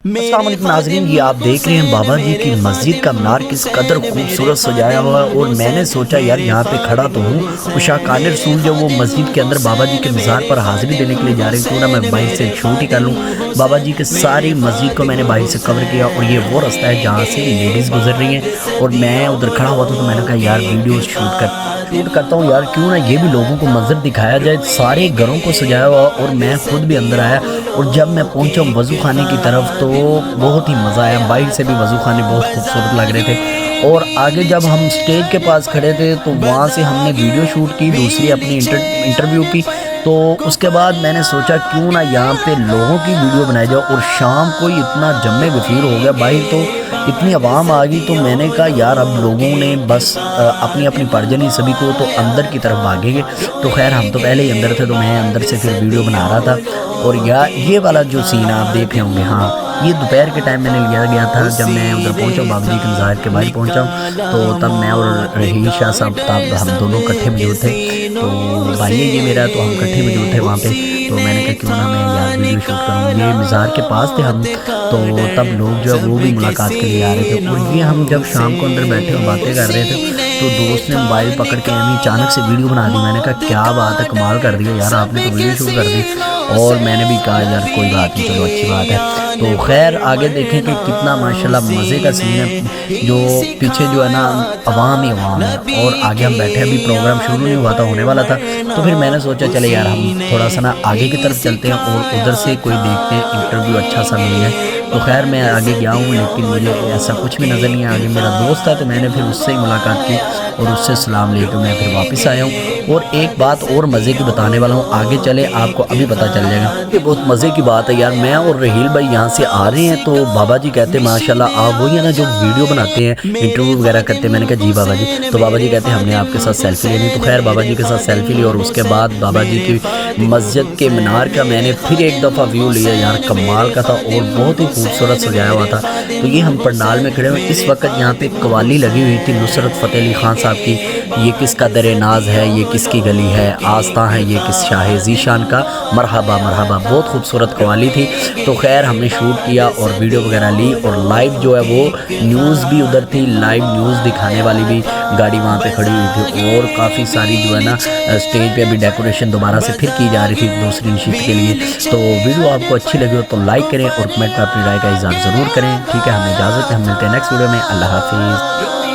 السلام علیکم ناظرین، یہ آپ دیکھ رہے ہیں بابا جی کی مسجد کا مینار کس قدر خوبصورت سجایا ہوا ہے، اور میں نے سوچا یار یہاں پہ کھڑا تو ہوں، اشاقان رسول جو وہ مسجد کے اندر بابا جی کے مزار پر حاضری دینے کے لیے جا رہے ہیں، کیوں نہ میں باہر سے شوٹ ہی کر لوں۔ بابا جی کے ساری مسجد کو میں نے باہر سے کور کیا، اور یہ وہ رستہ ہے جہاں سے لیڈیز گزر رہی ہیں، اور میں ادھر کھڑا ہوا تھا تو میں نے کہا یار ویڈیو شوٹ کرتا ہوں یار، کیوں نہ یہ بھی لوگوں کو منظر دکھایا جائے۔ سارے گھروں کو سجایا ہوا، اور میں خود بھی اندر آیا، اور جب میں پہنچا وضو خانے کی طرف تو بہت ہی مزہ آیا۔ باہر سے بھی وضو خانے بہت خوبصورت لگ رہے تھے، اور آگے جب ہم سٹیج کے پاس کھڑے تھے تو وہاں سے ہم نے ویڈیو شوٹ کی، دوسری اپنی انٹرویو کی۔ تو اس کے بعد میں نے سوچا کیوں نہ یہاں پہ لوگوں کی ویڈیو بنائی جائے، اور شام کو اتنا جم غفیر ہو گیا باہر، تو اتنی عوام آ گئی، تو میں نے کہا یار اب لوگوں نے بس اپنی اپنی پرجنی سبھی کو تو اندر کی طرف بھاگے گے۔ تو خیر ہم تو پہلے ہی اندر تھے، تو میں اندر سے پھر ویڈیو بنا رہا تھا۔ اور یہ والا جو سین آپ دیکھ رہے ہوں گے، ہاں یہ دوپہر کے ٹائم میں نے لیا گیا تھا، جب میں ادھر پہنچا بابا جی کے مزار کے باہر پہنچا ہوں، تو تب میں اور رحیل شاہ صاحب ہم دونوں کٹھے موجود تھے۔ تو بھائی یہ میرا، تو ہم کٹھے موجود تھے وہاں پہ، تو میں نے کہا کیوں نہ میں یار ویڈیو شوٹ کروں۔ یہ مزار کے پاس تھے ہم، تو تب لوگ جو ہے وہ بھی ملاقات کے لیے آ رہے تھے، اور یہ ہم جب شام کو اندر بیٹھے اور باتیں کر رہے تھے تو دوست نے موبائل پکڑ کے ہمیں اچانک سے ویڈیو بنا دی۔ میں نے کہا کیا بات ہے، کمال کر دیا یار آپ نے تو ویڈیو شوٹ کر دی، اور میں نے بھی کہا یار کوئی بات نہیں، چلو اچھی بات ہے۔ تو خیر آگے دیکھیں کہ کتنا ماشاءاللہ مزے کا سین ہے، جو پیچھے جو ہے نا عوام ہی عوام ہے، اور آگے ہم بیٹھے، ابھی پروگرام شروع نہیں ہوا تھا، ہونے والا تھا، تو پھر میں نے سوچا چلے یار ہم تھوڑا سا نا آگے کی طرف چلتے ہیں اور ادھر سے کوئی دیکھتے ہیں انٹرویو اچھا سا مل جائے۔ تو خیر میں آگے گیا ہوں، لیکن مجھے ایسا کچھ بھی نظر نہیں آیا۔ آگے میرا دوست تھا تو میں نے پھر اس سے ہی ملاقات کی، اور اس سے سلام لے کے میں پھر واپس آیا ہوں۔ اور ایک بات اور مزے کی بتانے والا ہوں، آگے چلے آپ کو ابھی پتہ چل جائے گا کہ بہت مزے کی بات ہے یار۔ میں اور رحیل بھائی یہاں سے آ رہے ہیں، تو بابا جی کہتے ہیں ماشاءاللہ آپ وہی ہیں نا جو ویڈیو بناتے ہیں، انٹرویو وغیرہ کرتے ہیں؟ میں نے کہا جی بابا جی۔ تو بابا جی کہتے ہیں ہم نے آپ کے ساتھ سیلفی لینی، تو خیر بابا جی کے ساتھ سیلفی لی، اور اس کے بعد بابا جی کی مسجد کے مینار کا میں نے پھر ایک دفعہ ویو لیا یار، کمال کا تھا اور بہت ہی خوبصورت سجایا ہوا تھا۔ تو یہ ہم پنڈال میں کھڑے ہوئے، اس وقت یہاں پہ قوالی لگی ہوئی تھی نصرت فتح علی خان صاحب کی، یہ کس کا در ناز ہے، یہ کس کی گلی ہے، آستاں ہے یہ کس شاہ ذیشان کا، مرحبا مرحبا، بہت خوبصورت قوالی تھی۔ تو خیر ہم نے شوٹ کیا اور ویڈیو وغیرہ لی، اور لائیو جو ہے وہ نیوز بھی ادھر تھی، لائیو نیوز دکھانے والی بھی گاڑی وہاں پہ کھڑی ہوئی تھی، اور کافی ساری جو ہے نا اسٹیج پہ بھی ڈیکوریشن دوبارہ سے پھر کی جا رہی تھی دوسری نشست کے لیے۔ تو ویڈیو آپ کو اچھی لگی ہو تو لائک کریں، اور کمنٹ میں اپنی رائے کا اظہار ضرور کریں۔ ٹھیک ہے، ہمیں اجازت ہے، ہم ملتے ہیں نیکسٹ ویڈیو میں، اللہ حافظ۔